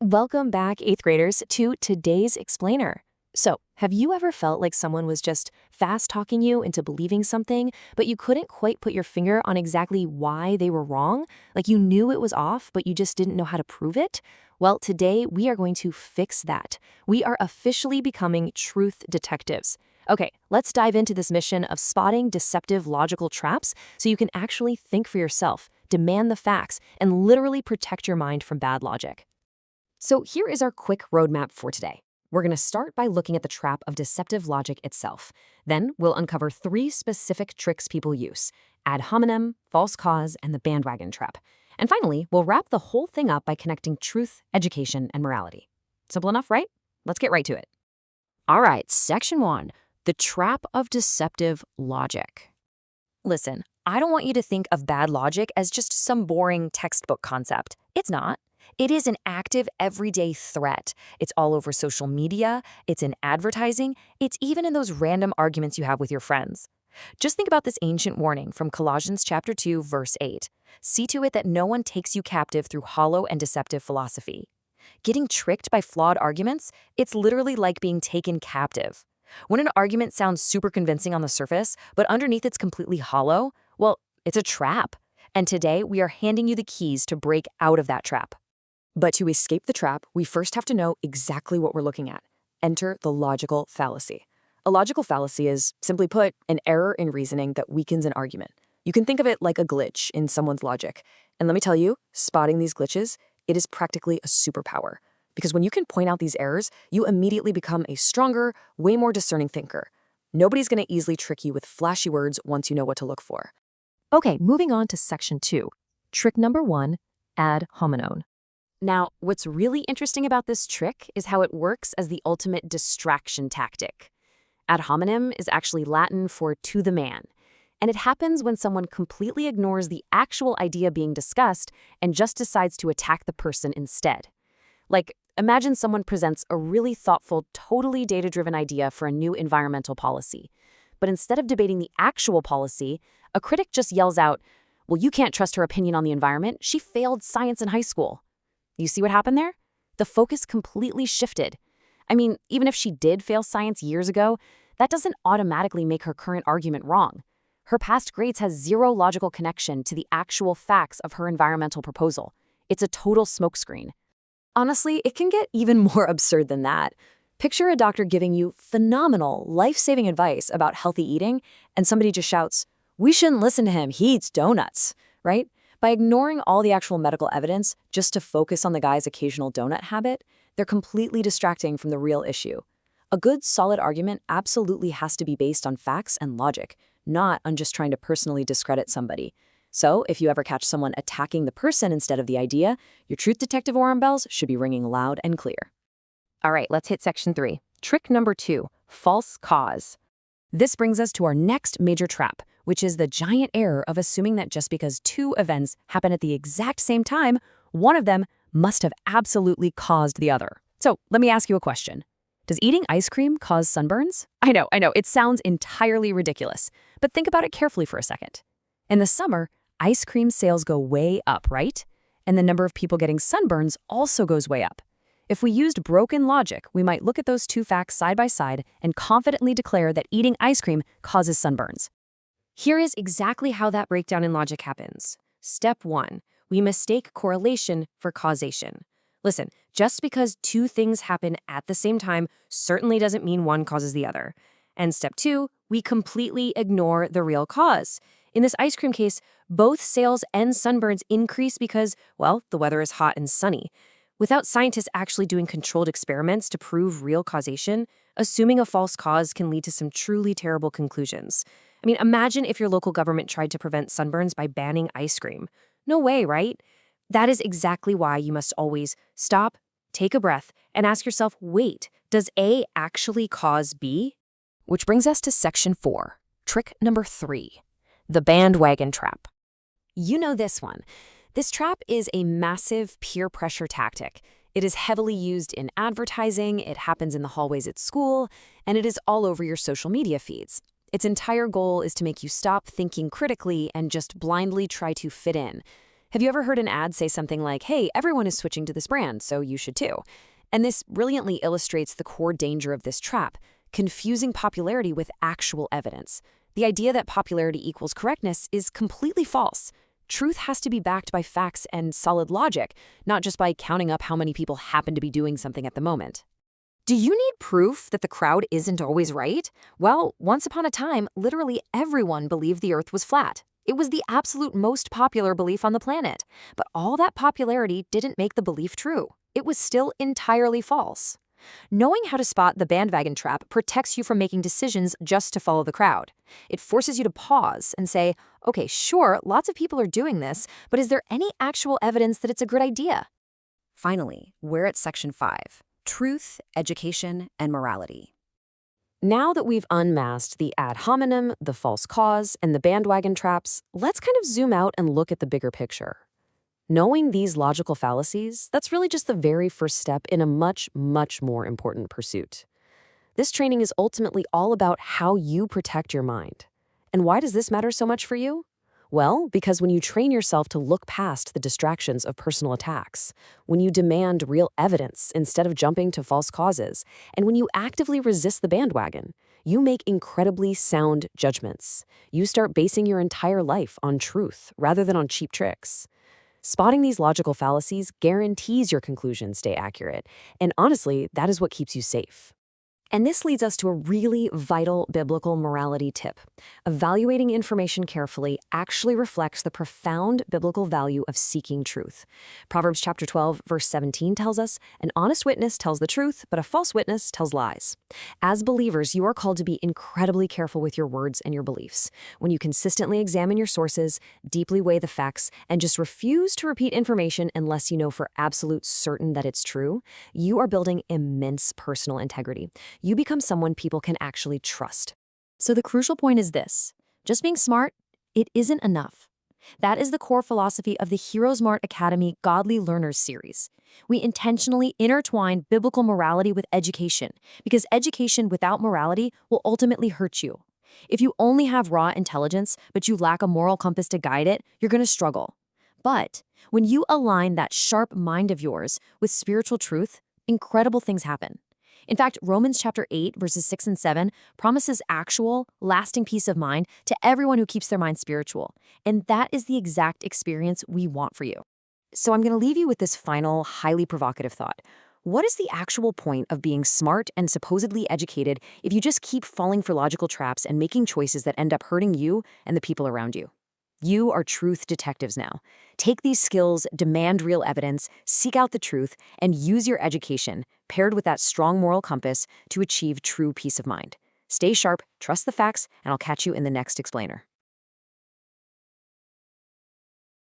Welcome back, 8th graders, to today's explainer. So, have you ever felt like someone was just fast talking you into believing something, but you couldn't quite put your finger on exactly why they were wrong? Like you knew it was off, but you just didn't know how to prove it? Well, today we are going to fix that. We are officially becoming truth detectives. Okay, let's dive into this mission of spotting deceptive logical traps so you can actually think for yourself, demand the facts, and literally protect your mind from bad logic. So here is our quick roadmap for today. We're going to start by looking at the trap of deceptive logic itself. Then we'll uncover 3 specific tricks people use: ad hominem, false cause, and the bandwagon trap. And finally, we'll wrap the whole thing up by connecting truth, education, and morality. Simple enough, right? Let's get right to it. All right, section 1, the trap of deceptive logic. Listen, I don't want you to think of bad logic as just some boring textbook concept. It's not. It is an active, everyday threat. It's all over social media, it's in advertising, it's even in those random arguments you have with your friends. Just think about this ancient warning from Colossians chapter 2, verse 8. See to it that no one takes you captive through hollow and deceptive philosophy. Getting tricked by flawed arguments, it's literally like being taken captive. When an argument sounds super convincing on the surface, but underneath it's completely hollow, well, it's a trap. And today we are handing you the keys to break out of that trap. But to escape the trap, we first have to know exactly what we're looking at. Enter the logical fallacy. A logical fallacy is, simply put, an error in reasoning that weakens an argument. You can think of it like a glitch in someone's logic. And let me tell you, spotting these glitches, it is practically a superpower. Because when you can point out these errors, you immediately become a stronger, way more discerning thinker. Nobody's going to easily trick you with flashy words once you know what to look for. Okay, moving on to section 2. Trick number 1, ad hominem. Now, what's really interesting about this trick is how it works as the ultimate distraction tactic. Ad hominem is actually Latin for to the man, and it happens when someone completely ignores the actual idea being discussed and just decides to attack the person instead. Like, imagine someone presents a really thoughtful, totally data-driven idea for a new environmental policy. But instead of debating the actual policy, a critic just yells out, "Well, you can't trust her opinion on the environment. She failed science in high school." You see what happened there? The focus completely shifted. I mean, even if she did fail science years ago, that doesn't automatically make her current argument wrong. Her past grades has zero logical connection to the actual facts of her environmental proposal. It's a total smokescreen. Honestly, it can get even more absurd than that. Picture a doctor giving you phenomenal, life-saving advice about healthy eating, and somebody just shouts, "We shouldn't listen to him, he eats donuts," right? By ignoring all the actual medical evidence just to focus on the guy's occasional donut habit, they're completely distracting from the real issue. A good, solid argument absolutely has to be based on facts and logic, not on just trying to personally discredit somebody. So, if you ever catch someone attacking the person instead of the idea, your truth detective alarm bells should be ringing loud and clear. All right, let's hit section 3. Trick number 2, false cause. This brings us to our next major trap, which is the giant error of assuming that just because 2 events happen at the exact same time, one of them must have absolutely caused the other. So let me ask you a question. Does eating ice cream cause sunburns? I know, it sounds entirely ridiculous, but think about it carefully for a second. In the summer, ice cream sales go way up, right? And the number of people getting sunburns also goes way up. If we used broken logic, we might look at those 2 facts side by side and confidently declare that eating ice cream causes sunburns. Here is exactly how that breakdown in logic happens. Step 1, we mistake correlation for causation. Listen, just because 2 things happen at the same time certainly doesn't mean one causes the other. And step 2, we completely ignore the real cause. In this ice cream case, both sales and sunburns increase because, well, the weather is hot and sunny. Without scientists actually doing controlled experiments to prove real causation, assuming a false cause can lead to some truly terrible conclusions. I mean, imagine if your local government tried to prevent sunburns by banning ice cream. No way, right? That is exactly why you must always stop, take a breath, and ask yourself, wait, does A actually cause B? Which brings us to section 4, trick number 3, the bandwagon trap. You know this one. This trap is a massive peer pressure tactic. It is heavily used in advertising, it happens in the hallways at school, and it is all over your social media feeds. Its entire goal is to make you stop thinking critically and just blindly try to fit in. Have you ever heard an ad say something like, hey, everyone is switching to this brand, so you should too? And this brilliantly illustrates the core danger of this trap, confusing popularity with actual evidence. The idea that popularity equals correctness is completely false. Truth has to be backed by facts and solid logic, not just by counting up how many people happen to be doing something at the moment. Do you need proof that the crowd isn't always right? Well, once upon a time, literally everyone believed the Earth was flat. It was the absolute most popular belief on the planet. But all that popularity didn't make the belief true. It was still entirely false. Knowing how to spot the bandwagon trap protects you from making decisions just to follow the crowd. It forces you to pause and say, okay, sure, lots of people are doing this, but is there any actual evidence that it's a good idea? Finally, we're at Section 5, Truth, Education, and Morality. Now that we've unmasked the ad hominem, the false cause, and the bandwagon traps, let's kind of zoom out and look at the bigger picture. Knowing these logical fallacies, that's really just the very first step in a much, much more important pursuit. This training is ultimately all about how you protect your mind. And why does this matter so much for you? Well, because when you train yourself to look past the distractions of personal attacks, when you demand real evidence instead of jumping to false causes, and when you actively resist the bandwagon, you make incredibly sound judgments. You start basing your entire life on truth rather than on cheap tricks. Spotting these logical fallacies guarantees your conclusions stay accurate, and honestly, that is what keeps you safe. And this leads us to a really vital biblical morality tip. Evaluating information carefully actually reflects the profound biblical value of seeking truth. Proverbs chapter 12, verse 17 tells us, an honest witness tells the truth, but a false witness tells lies. As believers, you are called to be incredibly careful with your words and your beliefs. When you consistently examine your sources, deeply weigh the facts, and just refuse to repeat information unless you know for absolute certain that it's true, you are building immense personal integrity. You become someone people can actually trust. So the crucial point is this: just being smart, it isn't enough. That is the core philosophy of the Smart Academy Godly Learners series. We intentionally intertwine biblical morality with education, because education without morality will ultimately hurt you. If you only have raw intelligence, but you lack a moral compass to guide it, you're going to struggle. But when you align that sharp mind of yours with spiritual truth, incredible things happen. In fact, Romans chapter 8, verses 6 and 7 promises actual, lasting peace of mind to everyone who keeps their mind spiritual. And that is the exact experience we want for you. So I'm going to leave you with this final, highly provocative thought. What is the actual point of being smart and supposedly educated if you just keep falling for logical traps and making choices that end up hurting you and the people around you? You are truth detectives now. Take these skills, demand real evidence, seek out the truth, and use your education, paired with that strong moral compass, to achieve true peace of mind. Stay sharp, trust the facts, and I'll catch you in the next explainer.